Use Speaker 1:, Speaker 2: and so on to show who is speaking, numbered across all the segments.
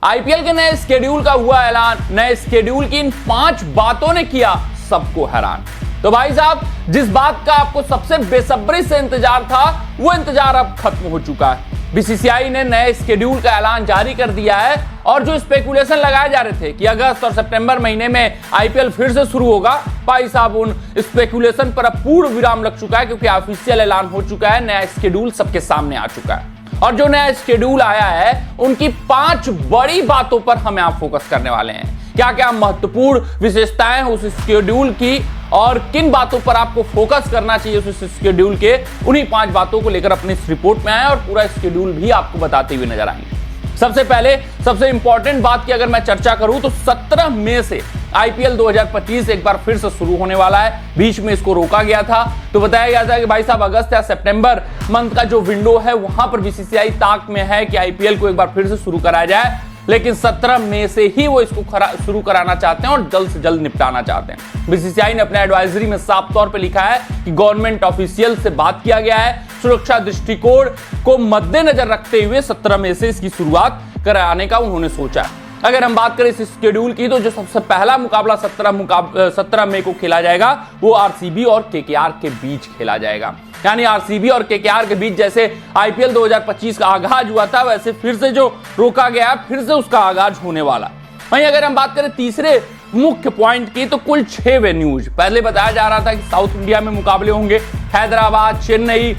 Speaker 1: IPL के नए schedule का हुआ ऐलान। नए स्केड्यूल की इन 5 बातों ने किया सबको हैरान। तो भाई साहब, जिस बात का आपको सबसे बेसब्री से इंतजार था, वो इंतजार अब खत्म हो चुका है। बीसीसीआई ने नए स्केड्यूल का ऐलान जारी कर दिया है और जो स्पेकुलेशन लगाए जा रहे थे कि अगस्त और सितंबर महीने में आईपीएल फिर से शुरू होगा, भाई साहब उन स्पेकुलेशन पर अब पूर्ण विराम लग चुका है, क्योंकि ऑफिशियल ऐलान हो चुका है। नया स्केड्यूल सबके सामने आ चुका है और जो नया शेड्यूल आया है उनकी 5 बड़ी बातों पर हम यहां फोकस करने वाले हैं। क्या क्या महत्वपूर्ण विशेषताएं हैं उस शेड्यूल की और किन बातों पर आपको फोकस करना चाहिए उस शेड्यूल के, उन्हीं 5 बातों को लेकर अपनी इस रिपोर्ट में आए और पूरा शेड्यूल भी आपको बताते हुए नजर आएंगे। सबसे पहले सबसे इंपॉर्टेंट बात की अगर मैं चर्चा करूं तो 17 मई से आईपीएल 2025 एक बार फिर से शुरू होने वाला है। बीच में इसको रोका गया था तो बताया गया था कि भाई साहब अगस्त या सितंबर मंथ का जो विंडो है वहां पर बीसीसीआई ताक में है कि आईपीएल को एक बार फिर से शुरू कराया जाए, लेकिन 17 मई से ही वो इसको शुरू कराना चाहते हैं और जल्द से जल्द निपटाना चाहते हैं। बीसीसीआई ने अपने एडवाइजरी में साफ तौर पे लिखा है कि गवर्नमेंट ऑफिशियल से बात किया गया है, सुरक्षा दृष्टिकोण को मद्देनजर रखते हुए 17 मई से इसकी शुरुआत कराने का उन्होंने सोचा है। अगर हम बात करें इस शेड्यूल की तो जो सबसे पहला मुकाबला 17 मई को खेला जाएगा वो आरसीबी और केकेआर के बीच खेला जाएगा। यानी आरसीबी और केकेआर के बीच जैसे आईपीएल 2025 का आगाज हुआ था, वैसे फिर से जो रोका गया फिर से उसका आगाज होने वाला। वहीं अगर हम बात करें तीसरे मुख्य पॉइंट की तो कुल 6 वेन्यूज पहले बताया जा रहा था कि साउथ इंडिया में मुकाबले होंगे, हैदराबाद, चेन्नई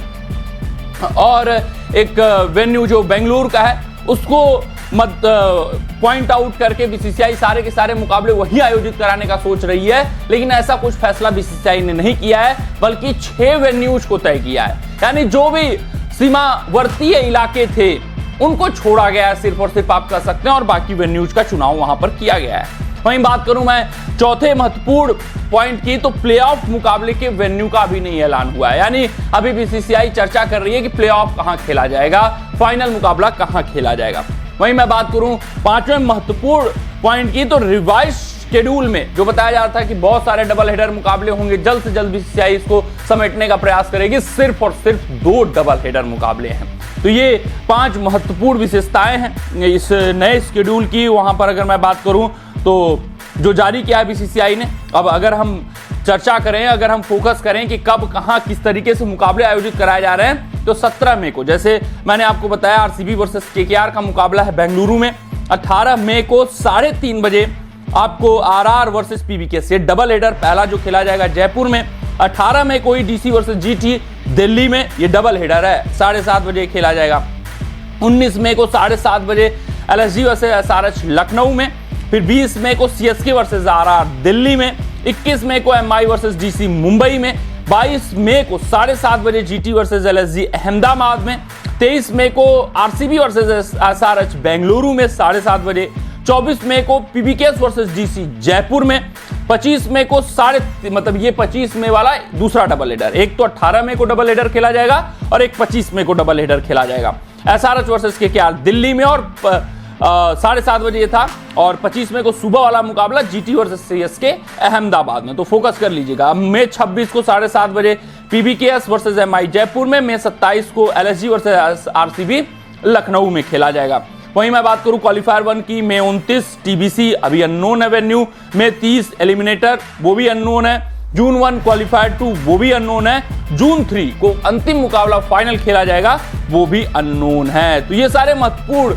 Speaker 1: और एक वेन्यू जो बेंगलुरु का है उसको पॉइंट आउट करके बीसीसीआई सारे के सारे मुकाबले वही आयोजित कराने का सोच रही है। लेकिन ऐसा कुछ फैसला बीसीसीआई ने नहीं किया है, बल्कि 6 वेन्यूज को तय किया है। यानी जो भी सीमावर्तीय इलाके थे उनको छोड़ा गया है, सिर्फ और सिर्फ आप कह सकते हैं, और बाकी वेन्यूज का चुनाव वहां पर किया गया है। वहीं बात करूं मैं चौथे महत्वपूर्ण पॉइंट की तो प्लेऑफ मुकाबले के वेन्यू का अभी नहीं ऐलान हुआ है। यानी अभी बीसीसीआई चर्चा कर रही है कि प्लेऑफ कहां खेला जाएगा, फाइनल मुकाबला कहां खेला जाएगा। वहीं मैं बात करूं 5वें महत्वपूर्ण पॉइंट की तो रिवाइज शेड्यूल में जो बताया जा रहा था कि बहुत सारे डबल हेडर मुकाबले होंगे, जल्द से जल्द बीसीसीआई इसको समेटने का प्रयास करेगी। सिर्फ और सिर्फ 2 डबल हेडर मुकाबले हैं। तो ये 5 महत्वपूर्ण विशेषताएं हैं इस नए शेड्यूल की। वहां पर अगर मैं बात करूं तो जो जारी किया है बीसीसीआई ने, अब अगर हम चर्चा करें, अगर हम फोकस करें कि कब कहां किस तरीके से मुकाबले आयोजित कराए जा रहे हैं तो 17 मई को, जैसे मैंने आपको बताया, आरसीबी वर्सेस केकेआर का मुकाबला है बेंगलुरु में। 18 मई को 3:30 बजे आपको आरआर वर्सेस पीवीके डबल हेडर पहला जो खेला जाएगा जयपुर में। 18 मई को ही डीसी वर्सेस जीटी दिल्ली में, ये डबल हेडर है, 7:30 बजे खेला जाएगा। 19 मई को 7:30 बजे एलएसजी वर्सेस एसआरएच लखनऊ में। फिर 20 मई को सीएसके वर्सेस आरआर दिल्ली में। 21 मई को एमआई वर्सेस डीसी मुंबई में। 22 मई को 7:30 बजे जीटी वर्सेस एलएसजी अहमदाबाद में। 23 मई को आरसीबी वर्सेस एसआरएच बेंगलुरु में 7:30 बजे। 24 मई को पीबीके वर्सेस डीसी जयपुर में। 25 मई को 25 मई वाला दूसरा डबल हेडर, एक तो 18 मई को डबल हेडर खेला जाएगा और एक 25 मई को डबल हेडर खेला जाएगा। एसआरएच वर्सेस केकेआर दिल्ली में और 7:30 बजे ये था, और 25 मई को सुबह वाला मुकाबला जीटी वर्सेस सीएसके अहमदाबाद में। तो फोकस कर लीजिएगा। मई 26 को 7:30 बजे पीबीकेएस वर्सेस एमआई जयपुर में। मई 27 को एलएसजी वर्सेस आरसीबी लखनऊ में खेला जाएगा। वहीं मैं बात करूं क्वालिफायर 1 की, मई 29 टीबीसी अभी अननोन है वेन्यू। मई 30 एलिमिनेटर वो भी अननोन है। जून 1 क्वालिफायर 2 वो भी अननोन है। जून 3 को अंतिम मुकाबला फाइनल खेला जाएगा, वो भी अननोन है। तो ये सारे महत्वपूर्ण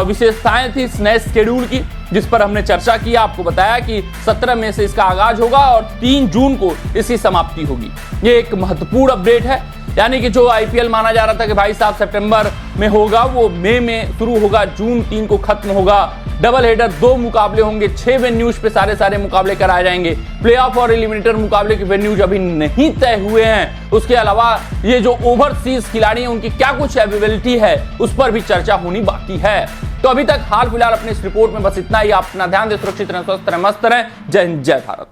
Speaker 1: विशेषताएं थी इस नए शेड्यूल की, जिस पर हमने चर्चा की। आपको बताया कि 17 मई से इसका आगाज होगा और 3 जून को इसकी समाप्ति होगी। ये एक महत्वपूर्ण अपडेट है। यानी कि जो आईपीएल माना जा रहा था कि भाई साहब सितंबर में होगा, वो मई में शुरू होगा, जून 3 को खत्म होगा। डबल हेडर 2 मुकाबले होंगे, 6 वेन्यूज पे सारे मुकाबले कराए जाएंगे। प्लेऑफ और एलिमिनेटर मुकाबले के वेन्यूज अभी नहीं तय हुए हैं। उसके अलावा ये जो ओवरसीज खिलाड़ी हैं उनकी क्या कुछ अवेलेबिलिटी है उस पर भी चर्चा होनी बाकी है। तो अभी तक हाल फिलहाल अपनी इस रिपोर्ट में बस इतना ही। आप अपना ध्यान दें, सुरक्षित रहें, स्वस्थ रहें, मस्त रहें। जय हिंद, जय भारत।